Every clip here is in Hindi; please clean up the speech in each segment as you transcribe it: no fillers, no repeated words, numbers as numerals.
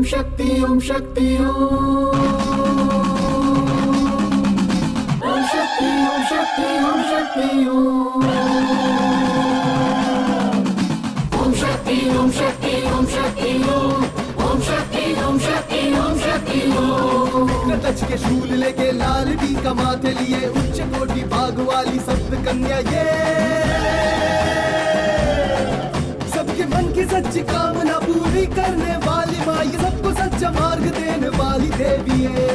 शक्ति ओम शक्ति ओम शक्ति ओम शक्ति ओम शक्ति ओम शक्ति ओम शक्ति ओम शक्ति ओम शक्ति ओम शक्ति ओम शक्ति ओम टच के शूल लेके लाल टीका माथे लिए उच्च कोटि भाग वाली सप्त कन्या ये सबके मन की सच्ची कामना पूरी करने वाली माँ, ये सबको सच्चा मार्ग देने वाली देवी है।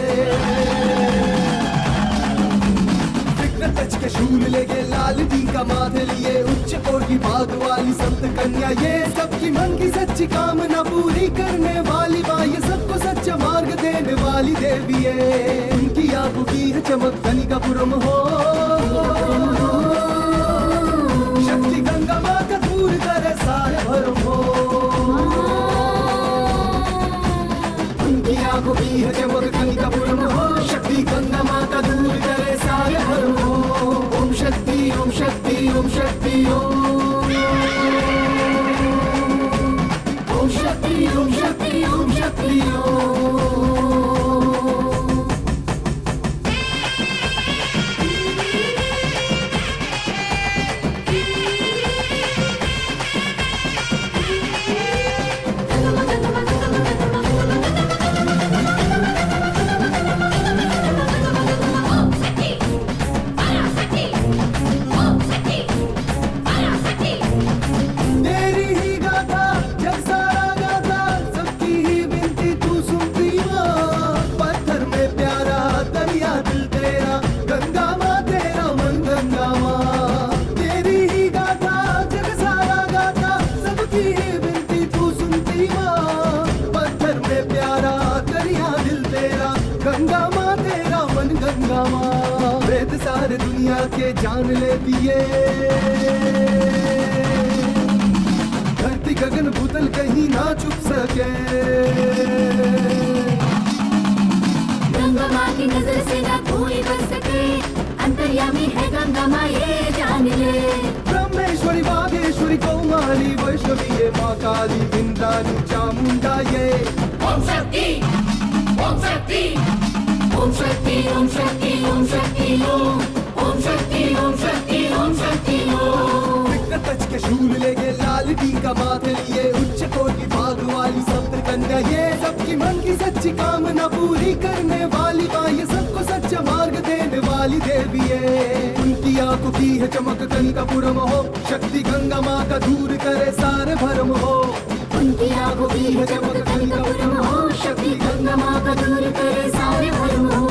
टच के शूल लेके लाल टीका माथे लिए उच्च कोटि भाग वाली सप्त कन्या ये सबकी मन की सच्ची कामना पूरी करने वाली माँ, ये सबको सच्चा मार्ग देने वाली देवी है। उनकी आंखों की है चमक कनिकापुरम हो, शक्ति गंगा माँ का दूर करे सारे भरम हो। उनकी आंखों की है चमक कनिकापुरम हो, शक्ति गंगा माँ का दूर करे सारे भरम हो। ओम शक्ति ओम शक्ति ओम शक्ति ओम शक्ति ओम शक्ति ओम शक्ति सारे दुनिया के जान लेती है, धरती गगन भूतल कहीं ना छुप सके। गंगा माँ की नजर से ना कोई बच सके, अंतर्यामी है गंगा माँ ये जान ले। ब्रह्मेश्वरी बागेश्वरी कौमारी वैष्णवी ये माँ काली विंदानी चामुंडा ये। ओम शक्ति ओम शक्ति ओम शक्ति ओम शक्ति ओम शक्ति ओम शक्ति ओम शक्ति ओम शक्ति टच के शूल लेके लाल टीका माथे लिए उच्च कोटि भाग वाली सप्त कन्या ये सबकी मन की सच्ची कामना पूरी करने वाली माँ, ये सबको सच्चा मार्ग देने वाली देवी है। उनकी आंखों की है चमक कनिकापुरम हो, शक्ति गंगा माँ का दूर करे सारे भरम हो। उनकी आंखों की है चमक कनिकापुरम हो, शक्ति गंगा माँ का दूर करे सारे भरम हो।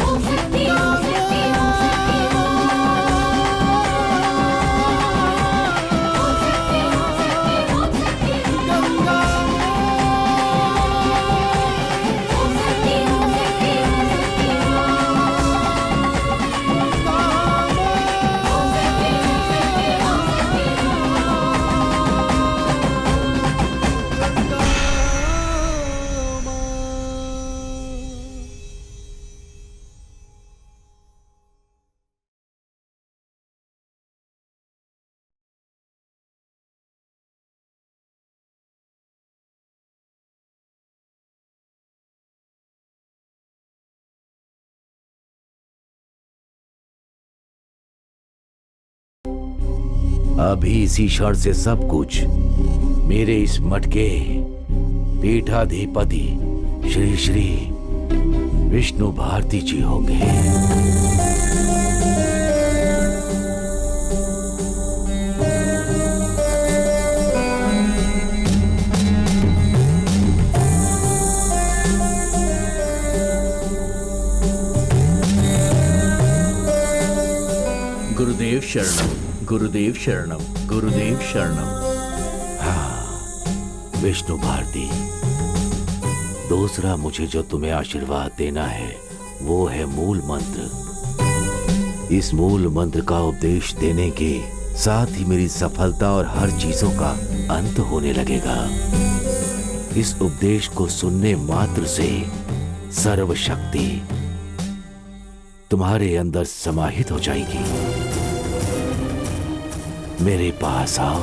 ओम शक्ति ओम शक्ति ओम शक्ति अभी इसी क्षण से सब कुछ मेरे इस मठ के पीठाधिपति श्री श्री विष्णु भारती जी होंगे। गुरुदेव शरणम गुरुदेव शरणम गुरुदेव शरणम। हाँ विष्णु भारती, दूसरा मुझे जो तुम्हें आशीर्वाद देना है वो है मूल मंत्र। इस मूल मंत्र का उपदेश देने के साथ ही मेरी सफलता और हर चीजों का अंत होने लगेगा। इस उपदेश को सुनने मात्र से सर्वशक्ति तुम्हारे अंदर समाहित हो जाएगी। मेरे पास आओ।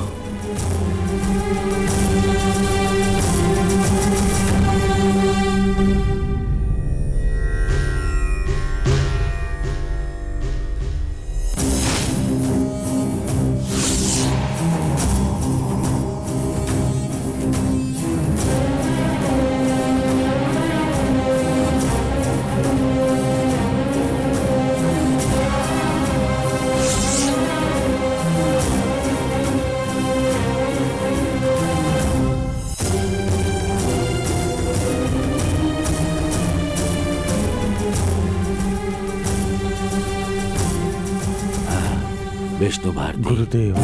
विष्णु भारती, गुरुदेव।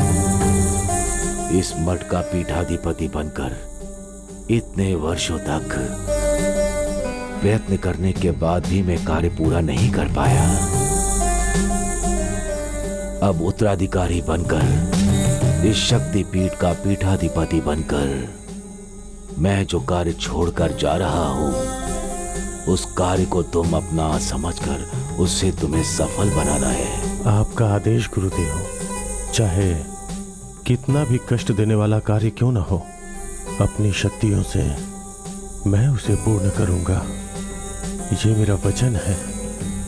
इस मठ का पीठाधिपति बनकर इतने वर्षों तक प्रयत्न करने के बाद भी मैं कार्य पूरा नहीं कर पाया। अब उत्तराधिकारी बनकर, इस शक्तिपीठ का पीठाधिपति बनकर मैं जो कार्य छोड़कर जा रहा हूं, उस कार्य को तुम अपना समझकर उससे तुम्हें सफल बनाना है। आपका आदेश गुरुदेव। चाहे कितना भी कष्ट देने वाला कार्य क्यों न हो, अपनी शक्तियों से मैं उसे पूर्ण करूंगा, ये मेरा वचन है।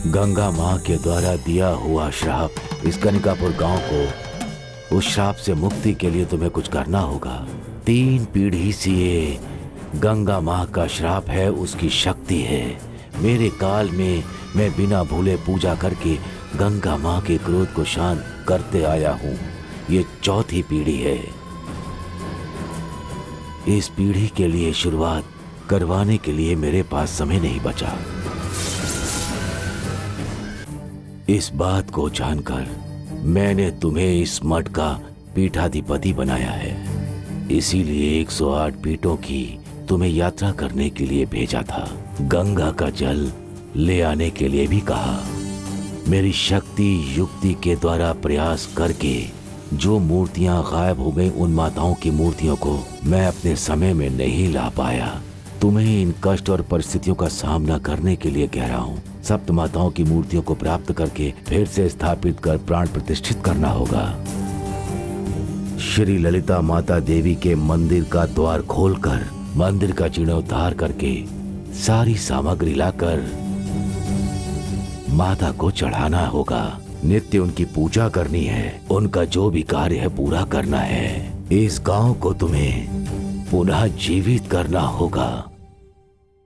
गंगा माँ के द्वारा दिया हुआ श्राप इस कनिकापुर गांव को, उस श्राप से मुक्ति के लिए तुम्हें कुछ करना होगा। 3 पीढ़ी से ये गंगा माँ का श्राप है, उसकी शक्ति है। मेरे काल में मैं बिना भूले पूजा करके गंगा माँ के क्रोध को शांत करते आया हूँ। ये 4थी पीढ़ी है। इस पीढ़ी के लिए शुरुआत करवाने के लिए मेरे पास समय नहीं बचा। इस बात को जानकर मैंने तुम्हें इस मठ का पीठाधिपति बनाया है। इसीलिए 108 पीठों की तुम्हें यात्रा करने के लिए भेजा था। गंगा का जल ले आने के लिए भी कहा। मेरी शक्ति युक्ति के द्वारा प्रयास करके जो मूर्तियां गायब हो गई, उन माताओं की मूर्तियों को मैं अपने समय में नहीं ला पाया। तुम्हें इन कष्ट और परिस्थितियों का सामना करने के लिए कह रहा हूँ। सप्त माताओं की मूर्तियों को प्राप्त करके फिर से स्थापित कर प्राण प्रतिष्ठित करना होगा। श्री ललिता माता देवी के मंदिर का द्वार खोलकर मंदिर का जीर्णोद्धार करके सारी सामग्री लाकर माता को चढ़ाना होगा। नित्य उनकी पूजा करनी है। उनका जो भी कार्य है पूरा करना है। इस गांव को तुम्हें पुनः जीवित करना होगा।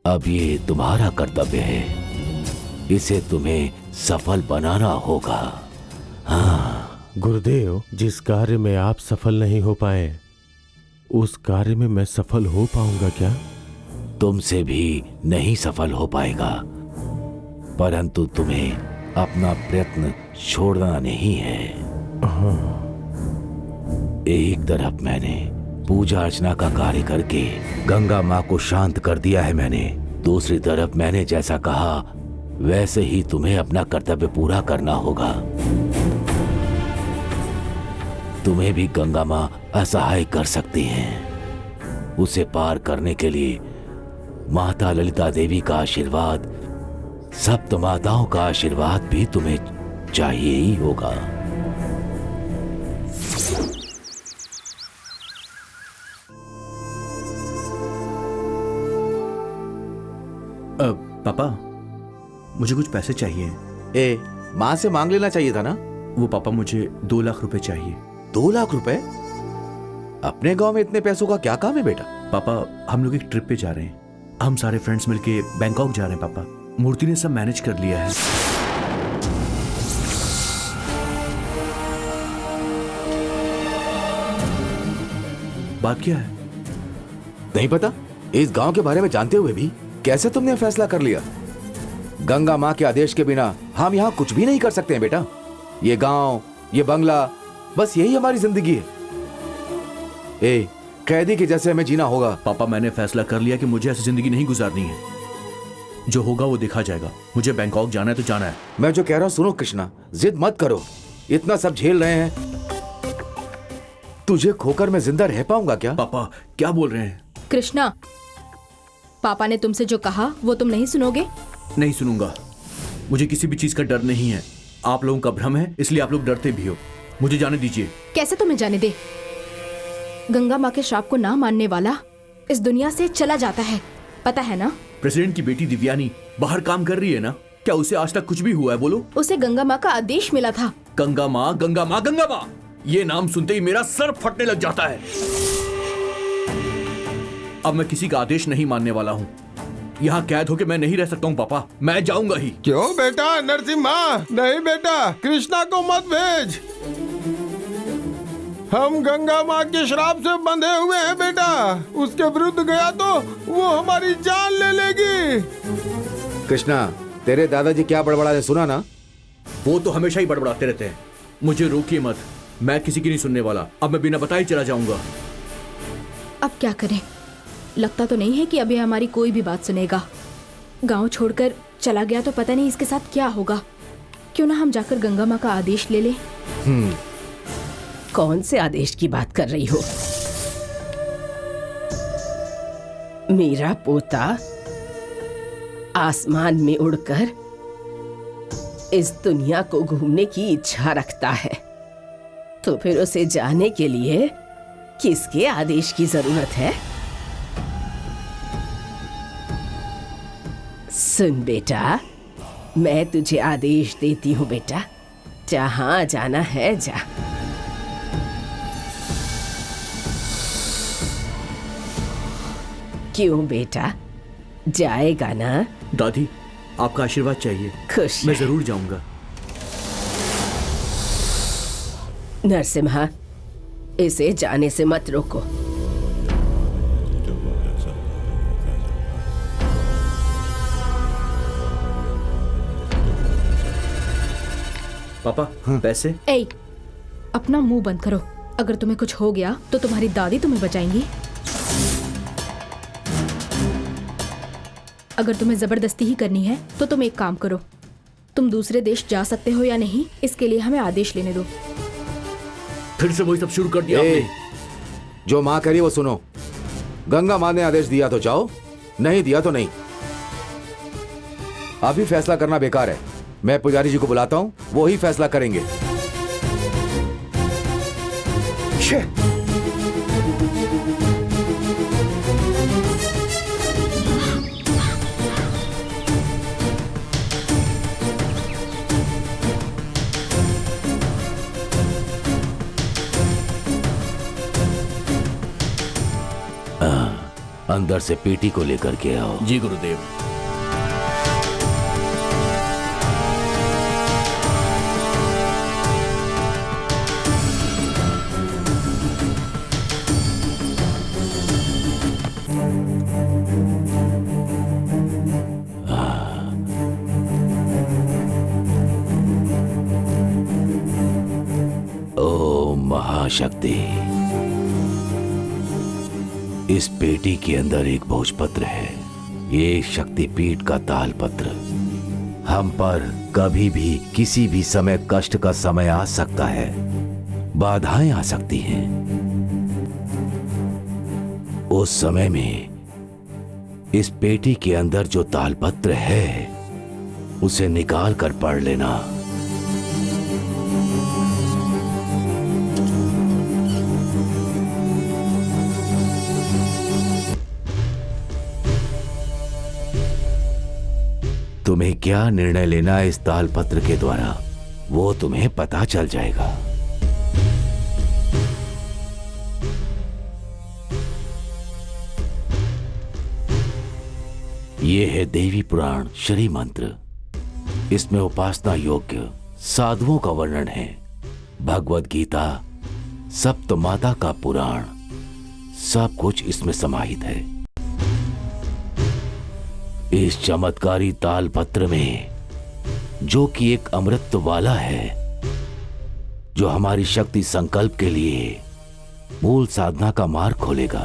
अब ये तुम्हारा कर्तव्य है। इसे तुम्हें सफल बनाना होगा। हाँ गुरुदेव, जिस कार्य में आप सफल नहीं हो पाए, उस कार्य में मैं सफल हो पाऊंगा क्या? तुमसे भी नहीं सफल हो पाएगा, परंतु तुम्हें अपना प्रयत्न छोड़ना नहीं है। एक तरफ मैंने पूजा अर्चना का कार्य करके गंगा माँ को शांत कर दिया है मैंने, दूसरी तरफ मैंने जैसा कहा वैसे ही तुम्हें अपना कर्तव्य पूरा करना होगा। तुम्हें भी गंगा माँ असहाय कर सकती हैं। उसे पार करने के लिए माता ललिता देवी का आशीर्वाद, सप्त माताओं का आशीर्वाद भी तुम्हें चाहिए ही होगा। पापा, मुझे कुछ पैसे चाहिए। ए, माँ से मांग लेना चाहिए था ना। वो पापा, मुझे 2 लाख रुपए चाहिए। 2 लाख रुपए? अपने गांव में इतने पैसों का क्या काम है बेटा? पापा, हम लोग एक ट्रिप पे जा रहे हैं। हम सारे फ्रेंड्स मिलके बैंकॉक जा रहे हैं पापा। मूर्ति ने सब मैनेज कर लिया है। बात क्या है? नहीं पता? इस गांव के बारे में जानते हुए भी कैसे तुमने फैसला कर लिया? गंगा माँ के आदेश के बिना हम यहाँ कुछ भी नहीं कर सकते हैं बेटा। ये गांव, ये बंगला, बस यही हमारी जिंदगी है। ए, कैदी के जैसे हमें जीना होगा। पापा, मैंने फैसला कर लिया कि मुझे ऐसी जिंदगी नहीं गुजारनी है। जो होगा वो देखा जाएगा। मुझे बैंकॉक जाना है तो जाना है। मैं जो कह रहा हूँ सुनो कृष्णा, जिद मत करो। इतना सब झेल रहे हैं, तुझे खोकर मैं जिंदा रह पाऊंगा क्या? पापा, क्या बोल रहे हैं? कृष्णा, पापा ने तुमसे जो कहा वो तुम नहीं सुनोगे? नहीं सुनूंगा। मुझे किसी भी चीज का डर नहीं है। आप लोगों का भ्रम है, इसलिए आप लोग डरते भी हो। मुझे जाने दीजिए। कैसे तुम्हें जाने दे? गंगा माँ के श्राप को ना मानने वाला इस दुनिया से चला जाता है, पता है ना? प्रेसिडेंट की बेटी दिव्यानी बाहर काम कर रही है ना? क्या उसे आज तक कुछ भी हुआ है? बोलो। उसे गंगा माँ का आदेश मिला था। गंगा माँ, गंगा माँ, गंगा माँ, ये नाम सुनते ही मेरा सर फटने लग जाता है। अब मैं किसी का आदेश नहीं मानने वाला हूँ। यहाँ कैद होके मैं नहीं रह सकता हूँ पापा। मैं जाऊंगा ही। क्यों बेटा नरसिम्हा? नहीं बेटा, कृष्णा को मत भेज। हम गंगा माँ के श्राप से बंधे हुए हैं बेटा। उसके विरुद्ध गया तो वो हमारी जान ले लेगी। कृष्णा, तेरे दादाजी क्या बड़बड़ा रहे सुना ना? वो तो हमेशा ही बड़बड़ाते रहते हैं। मुझे रोकिए मत। मैं किसी की नहीं सुनने वाला। अब मैं बिना बताए चला जाऊंगा। अब क्या करें? लगता तो नहीं है कि अभी हमारी कोई भी बात सुनेगा। गांव छोड़कर चला गया तो पता नहीं इसके साथ क्या होगा। क्यों ना हम जाकर गंगा माँ का आदेश ले लें। कौन से आदेश की बात कर रही हो? मेरा पोता आसमान में उड़कर इस दुनिया को घूमने की इच्छा रखता है, तो फिर उसे जाने के लिए किसके आदेश की जरूरत है? सुन बेटा, मैं तुझे आदेश देती हूँ बेटा, जहां जाना है जा। क्यों बेटा, जाएगा ना? दादी, आपका आशीर्वाद चाहिए। खुश मैं रह। जरूर जाऊंगा। नरसिम्हा, इसे जाने से मत रोको। पापा, पैसे? ए, अपना मुंह बंद करो। अगर तुम्हें कुछ हो गया तो तुम्हारी दादी तुम्हें बचाएंगी। अगर तुम्हें जबरदस्ती ही करनी है तो तुम एक काम करो, तुम दूसरे देश जा सकते हो या नहीं, इसके लिए हमें आदेश लेने दो। फिर से वही सब शुरू कर दिया आपने। जो माँ कह रही वो सुनो। गंगा माँ ने आदेश दिया तो जाओ, नहीं दिया तो नहीं। अभी फैसला करना बेकार है। मैं पुजारी जी को बुलाता हूं, वो ही फैसला करेंगे। अंदर से पेटी को लेकर के आओ। जी गुरुदेव। ओम महाशक्ति। इस पेटी के अंदर एक भोजपत्र है। ये शक्तिपीठ का तालपत्र। हम पर कभी भी किसी भी समय कष्ट का समय आ सकता है, बाधाएं आ सकती हैं। उस समय में इस पेटी के अंदर जो तालपत्र है उसे निकाल कर पढ़ लेना। तुम्हें क्या निर्णय लेना है इस तालपत्र के द्वारा, वो तुम्हें पता चल जाएगा। ये है देवी पुराण श्री मंत्र। इसमें उपासना योग्य साधुओं का वर्णन है। भगवत गीता, सप्त माता का पुराण, सब कुछ इसमें समाहित है। इस चमत्कारी तालपत्र में, जो कि एक अमृत वाला है, जो हमारी शक्ति संकल्प के लिए मूल साधना का मार्ग खोलेगा।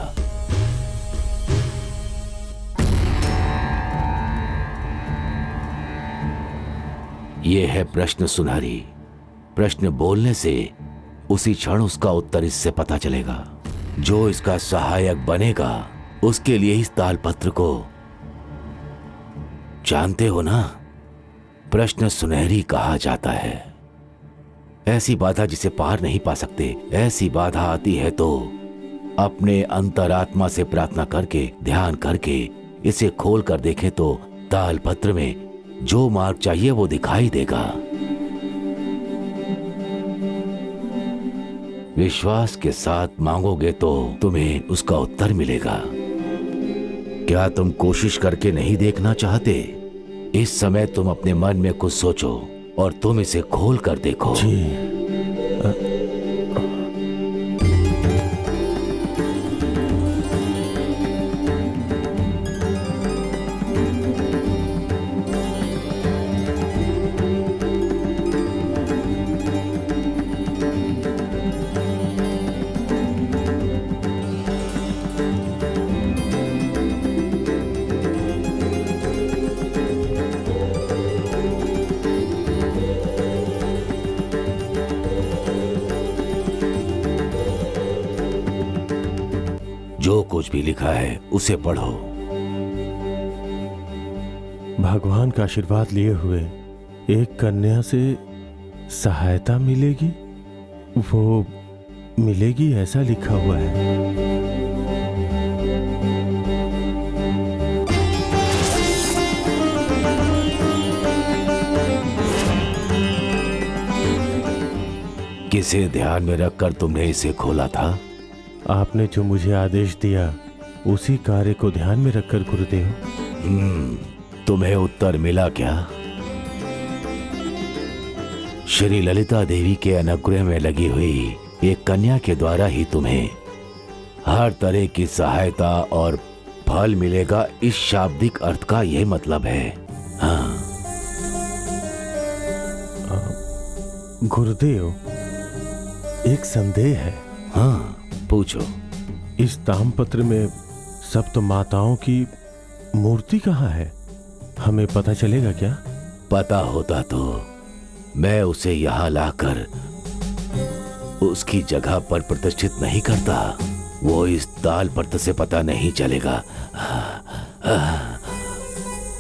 यह है प्रश्न सुनारी। प्रश्न बोलने से उसी क्षण उसका उत्तर इससे पता चलेगा। जो इसका सहायक बनेगा उसके लिए इस तालपत्र को, जानते हो ना, प्रश्न सुनहरी कहा जाता है। ऐसी बाधा जिसे पार नहीं पा सकते। ऐसी बाधा आती है तो अपने अंतरात्मा से प्रार्थना करके, ध्यान करके इसे खोल कर देखें तो तालपत्र में जो मार्ग चाहिए वो दिखाई देगा। विश्वास के साथ मांगोगे तो तुम्हें उसका उत्तर मिलेगा। क्या तुम कोशिश करके नहीं देखना चाहते? इस समय तुम अपने मन में कुछ सोचो और तुम इसे खोल कर देखो। कुछ भी लिखा है उसे पढ़ो। भगवान का आशीर्वाद लिए हुए एक कन्या से सहायता मिलेगी, वो मिलेगी ऐसा लिखा हुआ है। किसे ध्यान में रखकर तुमने इसे खोला था? आपने जो मुझे आदेश दिया उसी कार्य को ध्यान में रखकर गुरुदेव। तुम्हें उत्तर मिला क्या? श्री ललिता देवी के अनुग्रह में लगी हुई एक कन्या के द्वारा ही तुम्हें हर तरह की सहायता और फल मिलेगा, इस शाब्दिक अर्थ का यह मतलब है। हाँ गुरुदेव, एक संदेह है। हाँ पूछो। इस तामपत्र में सप्त माताओं की मूर्ति कहाँ है? हमें पता चलेगा क्या? पता होता तो मैं उसे यहाँ लाकर उसकी जगह पर प्रतिष्ठित नहीं करता। वो इस तालपत्र से पता नहीं चलेगा।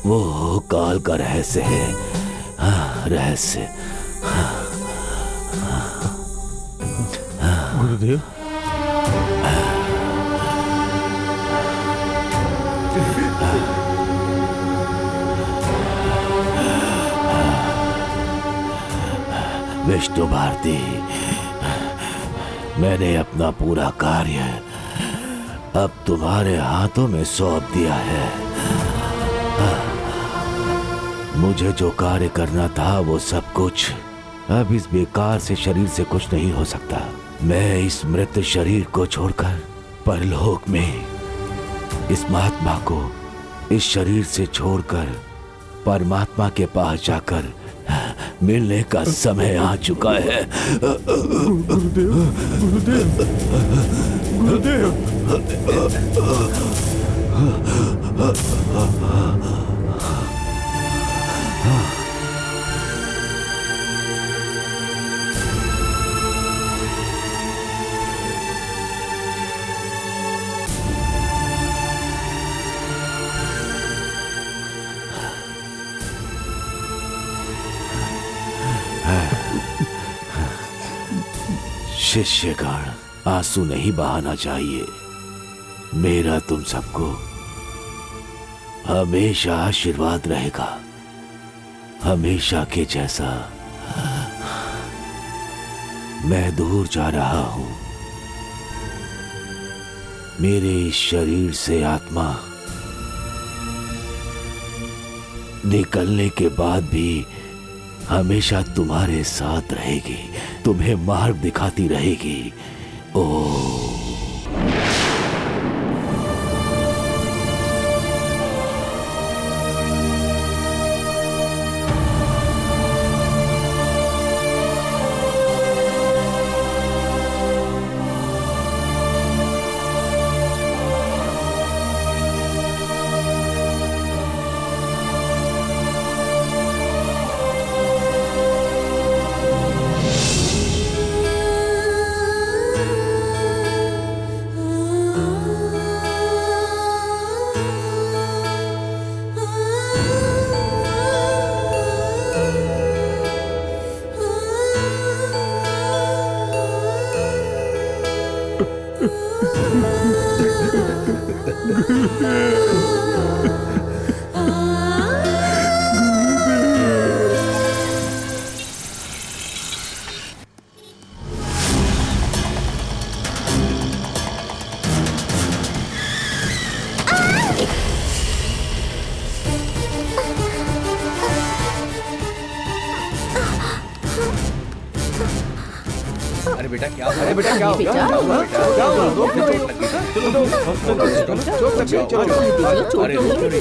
वो काल का रहस्य है। रहस्य। गुरुदेव, विष्णु भारती, मैंने अपना पूरा कार्य अब तुम्हारे हाथों में सौंप दिया है। मुझे जो कार्य करना था वो सब कुछ अब इस बेकार से शरीर से कुछ नहीं हो सकता। मैं इस मृत शरीर को छोड़कर परलोक में इस महात्मा को इस शरीर से छोड़कर परमात्मा के पास जाकर मिलने का समय आ चुका है। गुरुदेव, गुरुदेव, गुरुदेव। शिष्यगण, आंसू नहीं बहाना चाहिए। मेरा तुम सबको हमेशा आशीर्वाद रहेगा, हमेशा के जैसा। मैं दूर जा रहा हूं। मेरे इस शरीर से आत्मा निकलने के बाद भी हमेशा तुम्हारे साथ रहेगी, तुम्हें मार्ग दिखाती रहेगी। ओ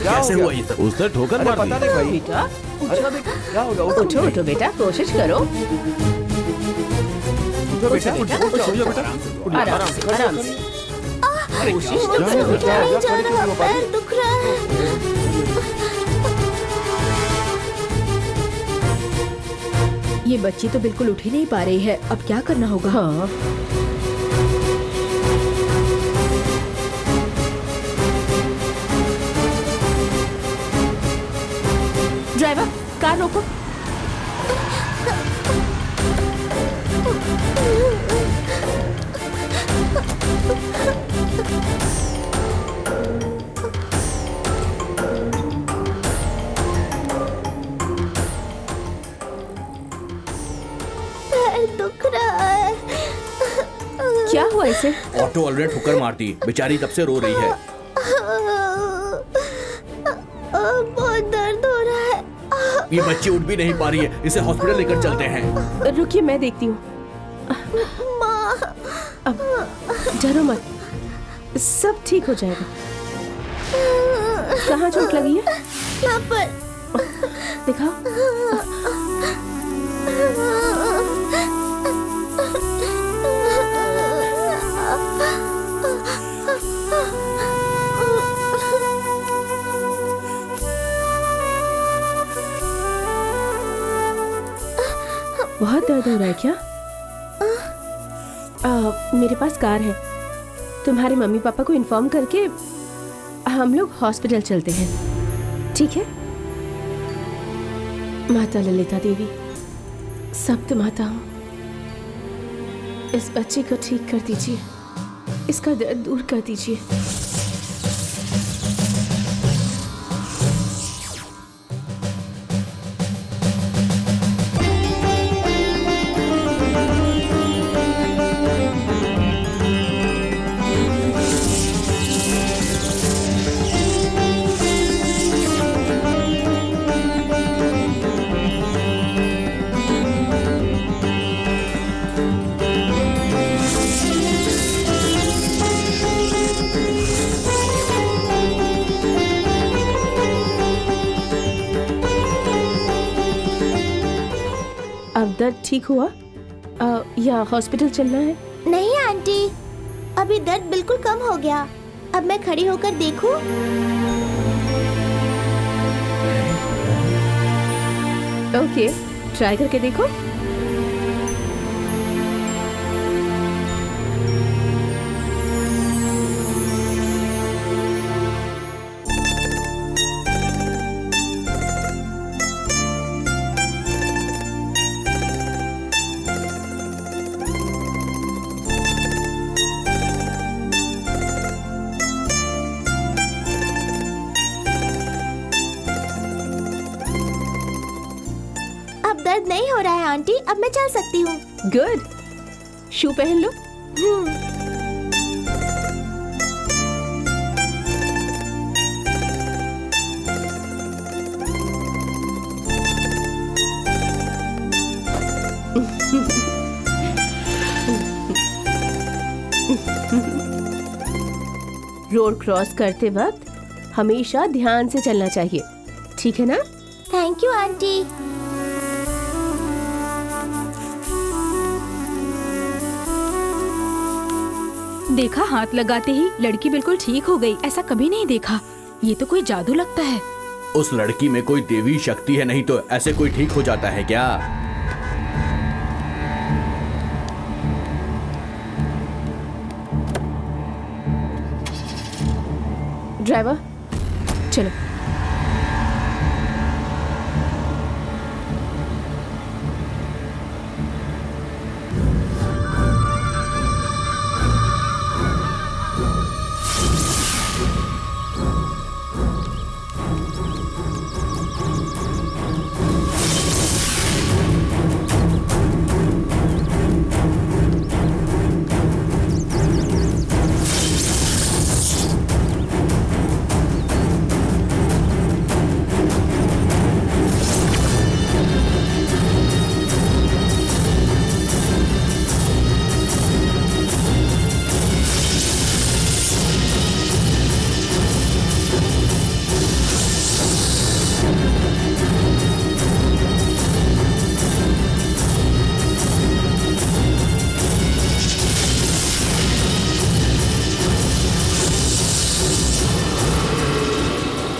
कैसे हुआ ये सब? उसने ठोकर मार दी। बेटा उठो उठो बेटा, कोशिश करो। आराम से आराम से कोशिश तो करो बेटा। पैर दुख रहा है। ये बच्ची तो बिल्कुल उठ ही नहीं पा रही है। अब क्या करना होगा? हाँ ड्राइवर, कार रोको। दुख रहा है। क्या हुआ इसे? ऑटो ऑलरेडी ठोकर मार दी, बेचारी तब से रो रही है। बहुत दर्द हो रहा है। ये बच्ची उठ भी नहीं पा रही है, इसे हॉस्पिटल लेकर चलते हैं। रुकिए, मैं देखती हूँ। अब डरो मत, सब ठीक हो जाएगा। कहाँ चोट लगी है? यहाँ पर। दिखाओ। बहुत दर्द हो रहा है क्या? मेरे पास कार है, तुम्हारे मम्मी पापा को इन्फॉर्म करके हम लोग हॉस्पिटल चलते हैं, ठीक है? माता ललिता देवी, सप्त माता हूँ, इस बच्चे को ठीक कर दीजिए, इसका दर्द दूर कर दीजिए। अब दर्द ठीक हुआ या हॉस्पिटल चलना है? नहीं आंटी, अभी दर्द बिल्कुल कम हो गया। अब मैं खड़ी होकर देखूं? ओके, ट्राई करके देखो। दर्द नहीं हो रहा है आंटी, अब मैं चल सकती हूँ। गुड, शू पहन लो। रोड क्रॉस करते वक्त हमेशा ध्यान से चलना चाहिए, ठीक है ना? Thank you aunty. देखा, हाथ लगाते ही लड़की बिल्कुल ठीक हो गई। ऐसा कभी नहीं देखा, ये तो कोई जादू लगता है। उस लड़की में कोई देवी शक्ति है, नहीं तो ऐसे कोई ठीक हो जाता है क्या? ड्राइवर, चलो।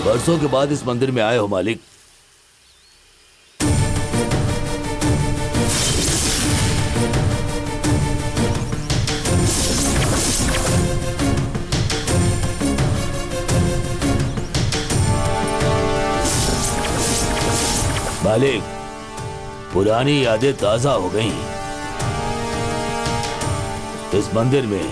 बरसों के बाद इस मंदिर में आए हो मालिक। मालिक, पुरानी यादें ताजा हो गईं। इस मंदिर में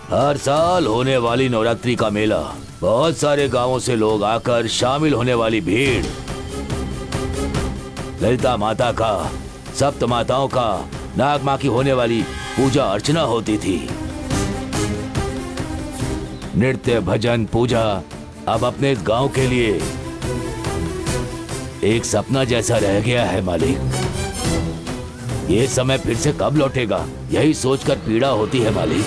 हर साल होने वाली नवरात्रि का मेला, बहुत सारे गांवों से लोग आकर शामिल होने वाली भीड़, ललिता माता का, सप्त माताओं का, नाग माँ की होने वाली पूजा अर्चना होती थी। नृत्य, भजन, पूजा अब अपने इस गांव के लिए एक सपना जैसा रह गया है मालिक। ये समय फिर से कब लौटेगा, यही सोचकर पीड़ा होती है मालिक।